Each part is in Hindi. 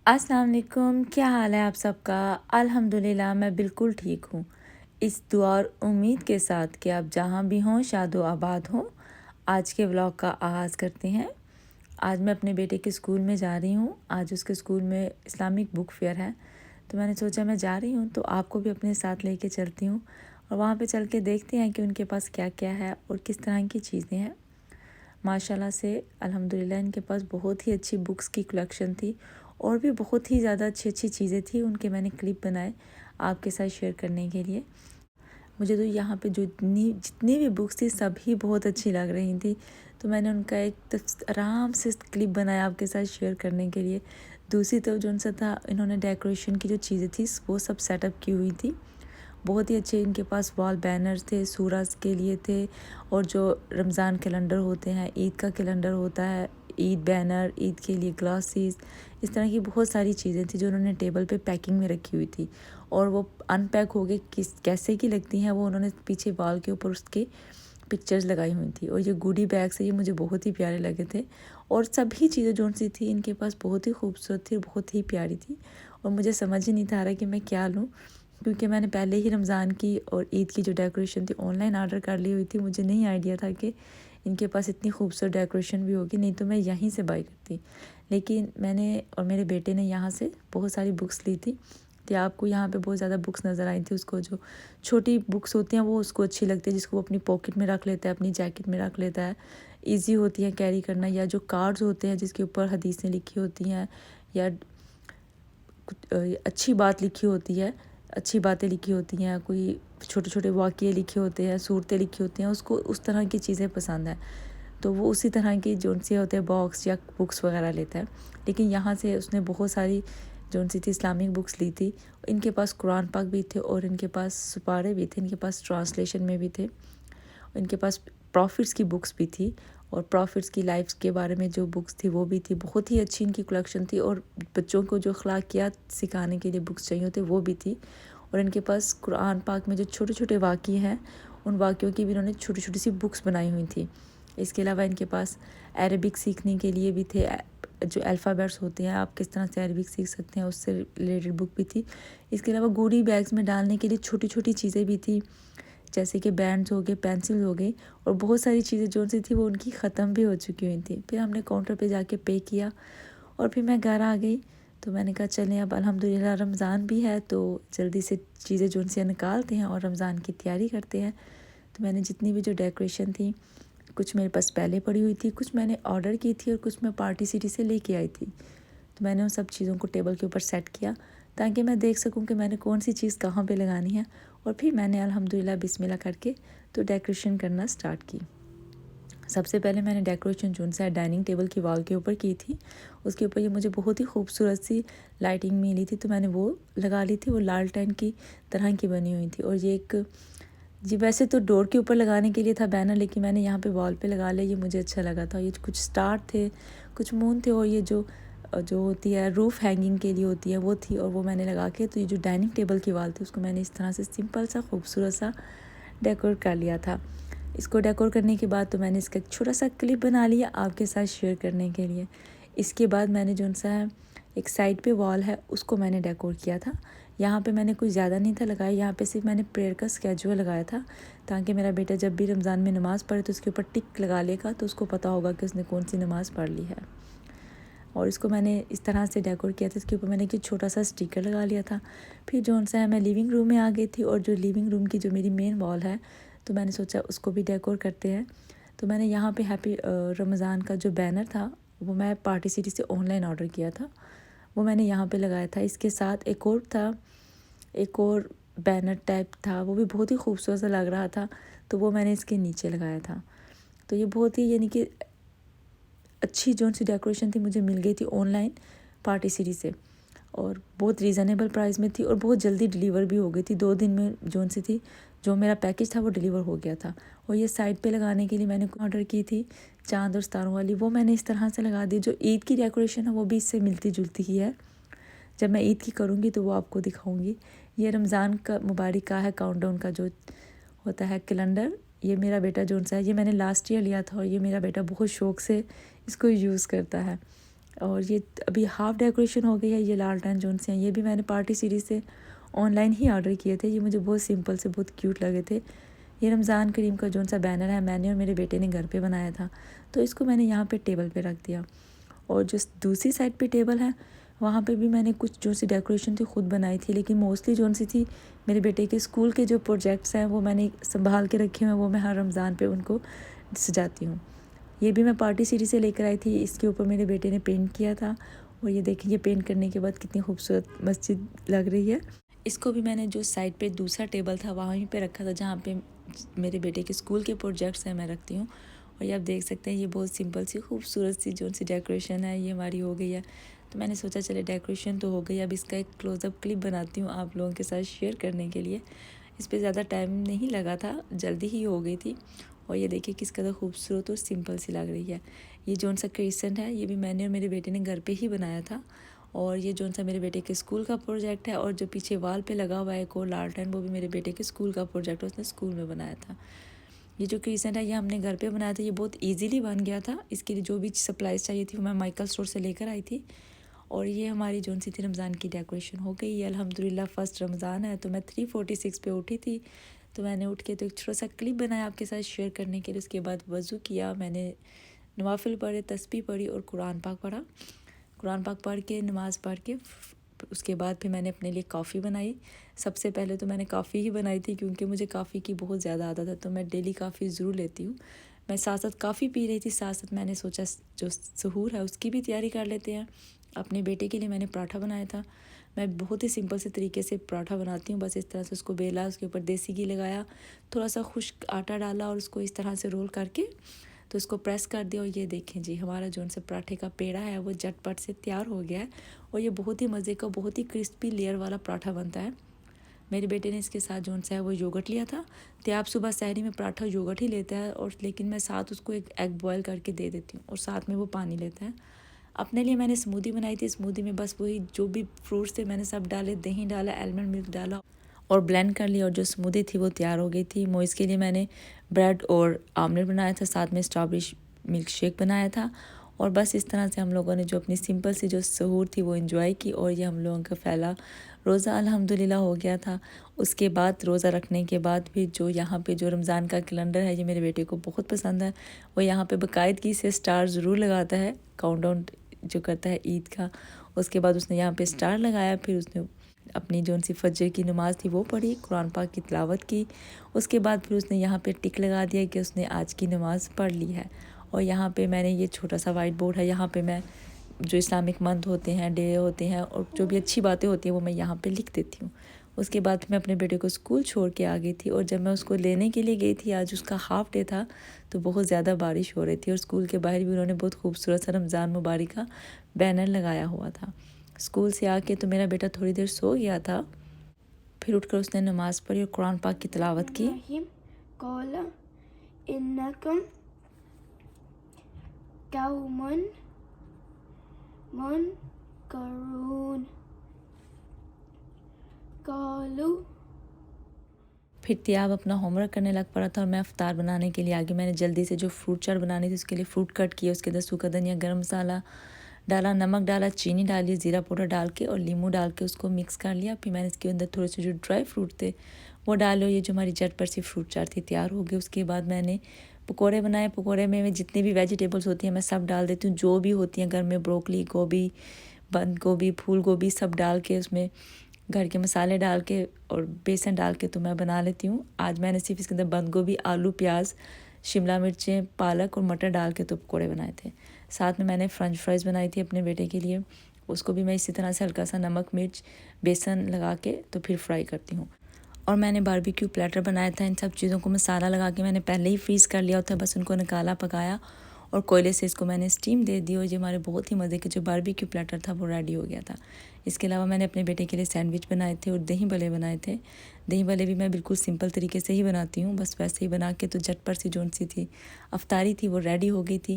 अस्सलाम वालेकुम, क्या हाल है आप सबका। अल्हम्दुलिल्लाह मैं बिल्कुल ठीक हूँ। इस दुआ और उम्मीद के साथ कि आप जहाँ भी हों शादो आबाद हों। आज के व्लॉग का आगाज़ करते हैं। आज मैं अपने बेटे के स्कूल में जा रही हूँ। आज उसके स्कूल में इस्लामिक बुक फेयर है, तो मैंने सोचा मैं जा रही हूँ तो आपको भी अपने साथ लेके चलती हूँ और वहाँ पे चल के देखते हैं कि उनके पास क्या क्या है और किस तरह की चीज़ें हैं। माशाल्लाह से अल्हम्दुलिल्लाह इनके पास बहुत ही अच्छी बुक्स की कलेक्शन थी और भी बहुत ही ज़्यादा अच्छी अच्छी चीज़ें थी। उनके मैंने क्लिप बनाए आपके साथ शेयर करने के लिए। मुझे तो यहाँ पे जो जितनी भी बुक्स थी सभी बहुत अच्छी लग रही थी, तो मैंने उनका एक आराम से क्लिप बनाया आपके साथ शेयर करने के लिए। दूसरी तरफ जो उनसे था, इन्होंने डेकोरेशन की जो चीज़ें थी वो सब सेटअप की हुई थी। बहुत ही अच्छे इनके पास वॉल बैनर्स थे, सूरज के लिए थे, और जो रमज़ान कैलेंडर होते हैं, ईद का कैलेंडर होता है, ईद बैनर, ईद के लिए ग्लासेस, इस तरह की बहुत सारी चीज़ें थी जो उन्होंने टेबल पे पैकिंग में रखी हुई थी। और वो अनपैक हो गए कैसे की लगती हैं वो उन्होंने पीछे वॉल के ऊपर उसके पिक्चर्स लगाई हुई थी। और ये गुडी बैग्स है, ये मुझे बहुत ही प्यारे लगे थे। और सभी चीज़ें जो सी थी इनके पास बहुत ही खूबसूरत थी, बहुत ही प्यारी थी। और मुझे समझ ही नहीं था रहा कि मैं क्या लूँ, क्योंकि मैंने पहले ही रमज़ान की और ईद की जो डेकोरेशन थी ऑनलाइन ऑर्डर कर ली हुई थी। मुझे नहीं आइडिया था कि इनके पास इतनी खूबसूरत डेकोरेशन भी होगी, नहीं तो मैं यहीं से बाई करती। लेकिन मैंने और मेरे बेटे ने यहाँ से बहुत सारी बुक्स ली थी। तो आपको यहाँ पे बहुत ज़्यादा बुक्स नज़र आई थी। उसको जो छोटी बुक्स होती हैं वो उसको अच्छी लगती है, जिसको वो अपनी पॉकेट में रख लेता है, अपनी जैकेट में रख लेता है, ईजी होती है कैरी करना। या जो कार्ड्स होते हैं जिसके ऊपर हदीसें लिखी होती हैं या अच्छी बात लिखी होती है, अच्छी बातें लिखी होती हैं, कोई छोटे छोटे वाक़ये लिखे होते हैं, सूरतें लिखी होती हैं, उसको उस तरह की चीज़ें पसंद है। तो वो उसी तरह की जो से होते हैं बॉक्स या बुक्स वगैरह लेता है। लेकिन यहाँ से उसने बहुत सारी जो सी थी इस्लामिक बुक्स ली थी। इनके पास कुरान पाक भी थे और इनके पास सुपारे भी थे, इनके पास ट्रांसलेशन में भी थे, इनके पास प्रॉफिट्स की बुक्स भी थी और प्रॉफिट्स की लाइफ्स के बारे में जो बुक्स थी वो भी थी। बहुत ही अच्छी इनकी कलेक्शन थी और बच्चों को जो अखलाकियात सिखाने के लिए बुक्स चाहिए होते वो भी थी। और इनके पास कुरान पाक में जो छोटे छोटे वाक़ये हैं उन वाक़यों की भी इन्होंने छोटी छोटी सी बुक्स बनाई हुई थी। इसके अलावा इनके पास अरबिक सीखने के लिए भी थे, जो अल्फ़ाबेट्स होते हैं आप किस तरह से अरबिक सीख सकते हैं उससे रिलेटेड बुक भी थी। इसके अलावा गोडी बैग्स में डालने के लिए छोटी छोटी चीज़ें भी थी, जैसे कि बैंड्स हो गए, पेंसिल हो गई, और बहुत सारी चीज़ें जो सी थी वो उनकी ख़त्म भी हो चुकी हुई थी। फिर हमने काउंटर पे जाके पे किया और फिर मैं घर आ गई। तो मैंने कहा चलें अब अल्हम्दुलिल्लाह रमज़ान भी है तो जल्दी से चीज़ें जो उनसे निकालते हैं और रमज़ान की तैयारी करते हैं। तो मैंने जितनी भी जो डेकोरेशन थी, कुछ मेरे पास पहले पड़ी हुई थी, कुछ मैंने ऑर्डर की थी और कुछ मैं पार्टी सिटी से लेके आई थी। तो मैंने उन सब चीज़ों को टेबल के ऊपर सेट किया ताकि मैं देख सकूं कि मैंने कौन सी चीज़ कहाँ पे लगानी है। और फिर मैंने अल्हम्दुलिल्लाह बिस्मिल्लाह करके तो डेकोरेशन करना स्टार्ट की। सबसे पहले मैंने डेकोरेशन जो सा डाइनिंग टेबल की वॉल के ऊपर की थी, उसके ऊपर ये मुझे बहुत ही खूबसूरत सी लाइटिंग मिली थी, तो मैंने वो लगा ली थी। वो लालटेन की तरह की बनी हुई थी। और ये एक जी वैसे तो डोर के ऊपर लगाने के लिए था बैनर, लेकिन मैंने यहाँ पे वॉल पे लगा लिया, ये मुझे अच्छा लगा था। ये कुछ स्टार थे, कुछ मून थे, और ये जो होती है रूफ़ हैंगिंग के लिए होती है वो थी, और वो मैंने लगा के तो ये जो डाइनिंग टेबल की वॉल थी उसको मैंने इस तरह से सिंपल सा खूबसूरत सा डेकोर कर लिया था। इसको डेकोर करने के बाद तो मैंने इसका एक छोटा सा क्लिप बना लिया आपके साथ शेयर करने के लिए। इसके बाद मैंने जो सा है एक साइड पे वॉल है उसको मैंने डेकोर किया था। यहाँ पे मैंने कुछ ज़्यादा नहीं था लगाया, यहाँ पे सिर्फ मैंने प्रेयर का स्केजुअल लगाया था ताकि मेरा बेटा जब भी रमज़ान में नमाज़ पढ़े तो उसके ऊपर टिक लगा लेगा, तो उसको पता होगा कि उसने कौन सी नमाज़ पढ़ ली है। और इसको मैंने इस तरह से डेकोर किया था। इसके ऊपर मैंने कि छोटा सा स्टिकर लगा लिया था। फिर जो सा है मैं लिविंग रूम में आ गई थी, और जो लिविंग रूम की जो मेरी मेन वॉल है तो मैंने सोचा उसको भी डेकोर करते हैं। तो मैंने यहाँ पे हैप्पी रमज़ान का जो बैनर था वो मैं पार्टी सिटी से ऑनलाइन ऑर्डर किया था, वो मैंने यहाँ पे लगाया था। इसके साथ एक और था, एक और बैनर टाइप था, वो भी बहुत ही खूबसूरत सा लग रहा था, तो वो मैंने इसके नीचे लगाया था। तो ये बहुत ही यानी कि अच्छी जो सी डेकोरेशन थी मुझे मिल गई थी ऑनलाइन पार्टी सिटी से, और बहुत रीज़नेबल प्राइस में थी और बहुत जल्दी डिलीवर भी हो गई थी। 2 दिन में जो सी थी, जो मेरा पैकेज था वो डिलीवर हो गया था। और ये साइड पे लगाने के लिए मैंने ऑर्डर की थी चाँद और सितारों वाली, वो मैंने इस तरह से लगा दी। जो ईद की डेकोरेशन है वो भी इससे मिलती जुलती ही है। जब मैं ईद की करूँगी तो वो आपको दिखाऊँगी। ये रमज़ान का मुबारक का है काउंटडाउन का जो होता है कैलेंडर। ये मेरा बेटा जो सा है ये मैंने लास्ट ईयर लिया था, और ये मेरा बेटा बहुत शौक़ से इसको यूज़ करता है। और ये अभी हाफ़ डेकोरेशन हो गई है। ये लालटेन जोन से हैं, ये भी मैंने पार्टी सीरीज़ से ऑनलाइन ही ऑर्डर किए थे। ये मुझे बहुत सिंपल से बहुत क्यूट लगे थे। ये रमज़ान करीम का जोन सा बैनर है, मैंने और मेरे बेटे ने घर पे बनाया था, तो इसको मैंने यहाँ पे टेबल पे रख दिया। और जो दूसरी साइड पे टेबल है, वहाँ पे भी मैंने कुछ जो सी डेकोरेशन थी खुद बनाई थी, लेकिन मोस्टली जोन सी थी मेरे बेटे के स्कूल के जो प्रोजेक्ट्स हैं वो मैंने संभाल के रखे हुए हैं, वो मैं हर रमज़ान पे उनको सजाती हूँ। ये भी मैं पार्टी सिटी से लेकर आई थी, इसके ऊपर मेरे बेटे ने पेंट किया था। और ये देखिए, ये पेंट करने के बाद कितनी खूबसूरत मस्जिद लग रही है। इसको भी मैंने जो साइड पे दूसरा टेबल था वहीं पे रखा था, जहाँ पे मेरे बेटे के स्कूल के प्रोजेक्ट्स हैं मैं रखती हूँ। और ये आप देख सकते हैं, ये बहुत सिंपल सी खूबसूरत सी जो सी डेकोरेशन है ये हमारी हो गई है। तो मैंने सोचा चले डेकोरेशन तो हो गई, अब इसका एक क्लोज़अप क्लिप बनाती हूँ आप लोगों के साथ शेयर करने के लिए। इस पर ज़्यादा टाइम नहीं लगा था, जल्दी ही हो गई थी। और ये देखिए किस कदर खूबसूरत और सिंपल सी लग रही है। ये जोन सा क्रिसेंट है, ये भी मैंने और मेरे बेटे ने घर पे ही बनाया था। और ये जोन सा मेरे बेटे के स्कूल का प्रोजेक्ट है। और जो पीछे वॉल पे लगा हुआ है एक और लालटेन, वो भी मेरे बेटे के स्कूल का प्रोजेक्ट है, उसने स्कूल में बनाया था। ये जो क्रिसेंट है ये हमने घर पे बनाया था, ये बहुत ईजीली बन गया था। इसके लिए जो भी सप्लाईज चाहिए थी वो मैं माइकल स्टोर से लेकर आई थी। और ये हमारी जोन सी थी रमज़ान की डेकोरेशन हो गई है अल्हम्दुलिल्लाह। फ़र्स्ट रमज़ान है, तो मैं 3:46 पे उठी थी, तो मैंने उठ के तो एक छोटा सा क्लिप बनाया आपके साथ शेयर करने के लिए। उसके बाद वज़ू किया, मैंने नवाफिल पढ़े, तस्बीह पढ़ी और कुरान पाक पढ़ा। कुरान पाक पढ़ के नमाज़ पढ़ के उसके बाद फिर मैंने अपने लिए कॉफ़ी बनाई। सबसे पहले तो मैंने कॉफ़ी ही बनाई थी, क्योंकि मुझे कॉफ़ी की बहुत ज़्यादा आदत है, तो मैं डेली कॉफ़ी ज़रूर लेती हूँ। मैं साथ साथ कॉफ़ी पी रही थी, साथ साथ मैंने सोचा जो सहूर है उसकी भी तैयारी कर लेते हैं। अपने बेटे के लिए मैंने पराठा बनाया था। मैं बहुत ही सिंपल से तरीके से पराठा बनाती हूँ, बस इस तरह से उसको बेला, उसके ऊपर देसी घी लगाया, थोड़ा सा खुश्क आटा डाला और उसको इस तरह से रोल करके तो इसको प्रेस कर दिया। और ये देखें जी, हमारा जो से पराठे का पेड़ा है वो झटपट से तैयार हो गया है। और ये बहुत ही मज़े का, बहुत ही क्रिस्पी लेयर वाला पराठा बनता है। मेरे बेटे ने इसके साथ जो है वो योगर्ट लिया था। तो आप सुबह सहरी में पराठा योगर्ट ही लेता है, और लेकिन मैं साथ उसको एक एग बॉयल करके दे देती हूँ और साथ में वो पानी लेता है। अपने लिए मैंने स्मूदी बनाई थी। स्मूदी में बस वही जो भी फ्रूट्स थे मैंने सब डाले, दही डाला, आलमंड मिल्क डाला और ब्लेंड कर लिया, और जो स्मूदी थी वो तैयार हो गई थी। मोइस के लिए मैंने ब्रेड और आमलेट बनाया था, साथ में स्ट्रॉबेरी मिल्क शेक बनाया था। और बस इस तरह से हम लोगों ने जो अपनी सिंपल सी जो सहूर थी वो एंजॉय की। और ये हम लोगों का फैला रोज़ा अल्हम्दुलिल्लाह हो गया था। उसके बाद रोज़ा रखने के बाद भी जो यहाँ पे जो रमज़ान का कैलेंडर है, ये मेरे बेटे को बहुत पसंद है। वो यहाँ पे बाकायदगी से स्टार ज़रूर लगाता है, काउंटडाउन जो करता है ईद का। उसके बाद उसने यहाँ पे स्टार लगाया, फिर उसने अपनी जो सी फजर की नमाज़ थी वो पढ़ी, कुरान पाक की तिलावत की। उसके बाद फिर उसने यहाँ पे टिक लगा दिया कि उसने आज की नमाज़ पढ़ ली है। और यहाँ पे मैंने ये छोटा सा वाइट बोर्ड है, यहाँ पे मैं जो इस्लामिक मंथ होते हैं, डे होते हैं और जो भी अच्छी बातें होती हैं वो मैं यहाँ पे लिख देती हूँ। उसके बाद मैं अपने बेटे को स्कूल छोड़ के आ गई थी। और जब मैं उसको लेने के लिए गई थी, आज उसका हाफ़ डे था, तो बहुत ज़्यादा बारिश हो रही थी। और स्कूल के बाहर भी उन्होंने बहुत खूबसूरत सा रमज़ान मुबारक का बैनर लगाया हुआ था। स्कूल से आके तो मेरा बेटा थोड़ी देर सो गया था, फिर उठकर उसने नमाज़ पढ़ी और कुरान पाक की तिलावत की। फिर तियाब अपना होमवर्क करने लग पड़ा था और मैं अफ्तार बनाने के लिए आगे मैंने जल्दी से जो फ्रूट चाट बनानी थी उसके लिए फ्रूट कट किया, उसके अंदर सूखा धनिया, गरम मसाला डाला, नमक डाला, चीनी डाली, ज़ीरा पाउडर डाल के और नींबू डाल के उसको मिक्स कर लिया। फिर मैंने इसके अंदर थोड़े से जो ड्राई फ्रूट थे वो डाले। ये जो हमारी झटपट सी फ्रूट चाट थी तैयार हो गई। उसके बाद मैंने पकौड़े बनाए। पकौड़े में जितनी भी वेजिटेबल्स होती हैं मैं सब डाल देती हूँ, जो भी होती हैं घर में, ब्रोकली, गोभी, बंद गोभी, फूल गोभी सब डाल के उसमें घर के मसाले डाल के और बेसन डाल के तो मैं बना लेती हूँ। आज मैंने सिर्फ इसके अंदर बंद गोभी, आलू, प्याज, शिमला मिर्चें, पालक और मटर डाल के तो पकौड़े बनाए थे। साथ में मैंने फ़्रेंच फ्राइज़ बनाई थी अपने बेटे के लिए। उसको भी मैं इसी तरह से हल्का सा नमक, मिर्च, बेसन लगा के तो फिर फ्राई करती हूँ। और मैंने बारबेक्यू प्लेटर बनाया था। इन सब चीज़ों को मसाला लगा के मैंने पहले ही फ्रीज़ कर लिया होता है, बस उनको निकाला, पकाया और कोयले से इसको मैंने स्टीम दे दी। और ये हमारे बहुत ही मज़े के जो बारबेक्यू प्लेटर था वो रेडी हो गया था। इसके अलावा मैंने अपने बेटे के लिए सैंडविच बनाए थे और दही भल्ले बनाए थे। दही भल्ले भी मैं बिल्कुल सिंपल तरीके से ही बनाती हूँ, बस वैसे ही बना के तो झटपट सी जोन सी थी अफ्तारी थी वो रेडी हो गई थी।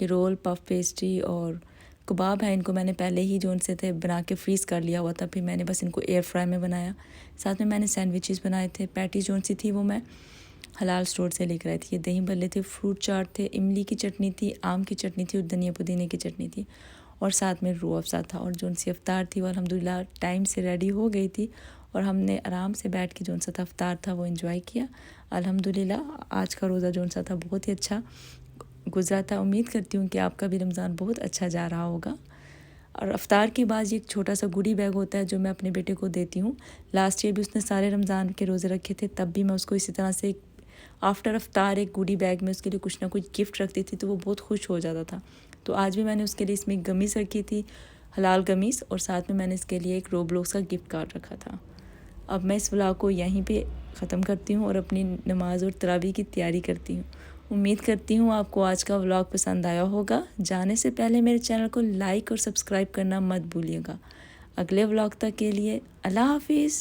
ये रोल, पफ पेस्ट्री और कबाब है, इनको मैंने पहले ही जो से थे बना के फ्रीज़ कर लिया हुआ था। फिर मैंने बस इनको एयर फ्राई में बनाया। साथ में मैंने सैंडविचेस बनाए थे। पैटी जो सी थी वो मैं हलाल स्टोर से लेकर आई थी। ये दही भल्ले थे, फ्रूट चाट थे, इमली की चटनी थी, आम की चटनी थी और धनिया पुदीने की चटनी थी। और साथ में रूह अफ़ज़ा था। और जो सी अफ्तार थी वो अल्हम्दुलिल्लाह टाइम से रेडी हो गई थी और हमने आराम से बैठ के जो सा था अफ्तार था वो एंजॉय किया। अल्हम्दुलिल्लाह आज का रोज़ा जो सा था बहुत ही अच्छा गुज़रा था। उम्मीद करती हूँ कि आपका भी रमज़ान बहुत अच्छा जा रहा होगा। और अफ्तार के बाद ये एक छोटा सा गुडी बैग होता है जो मैं अपने बेटे को देती हूँ। लास्ट ईयर भी उसने सारे रमज़ान के रोज़े रखे थे, तब भी मैं उसको इसी तरह से आफ्टर अफ्तार एक गुडी बैग में उसके लिए कुछ ना कुछ गिफ्ट रखती थी, तो वो बहुत खुश हो जाता था। तो आज भी मैंने उसके लिए इसमें एक गमीज़ रखी थी, हलाल गमीज़, और साथ में मैंने इसके लिए एक रोब्लॉक्स का गिफ्ट कार्ड रखा था। अब मैं इस व्लॉग को यहीं पे ख़त्म करती हूँ और अपनी नमाज़ और तरावी की तैयारी करती हूँ। उम्मीद करती हूँ आपको आज का व्लॉग पसंद आया होगा। जाने से पहले मेरे चैनल को लाइक और सब्सक्राइब करना मत भूलिएगा। अगले व्लॉग तक के लिए अल्लाह हाफिज़।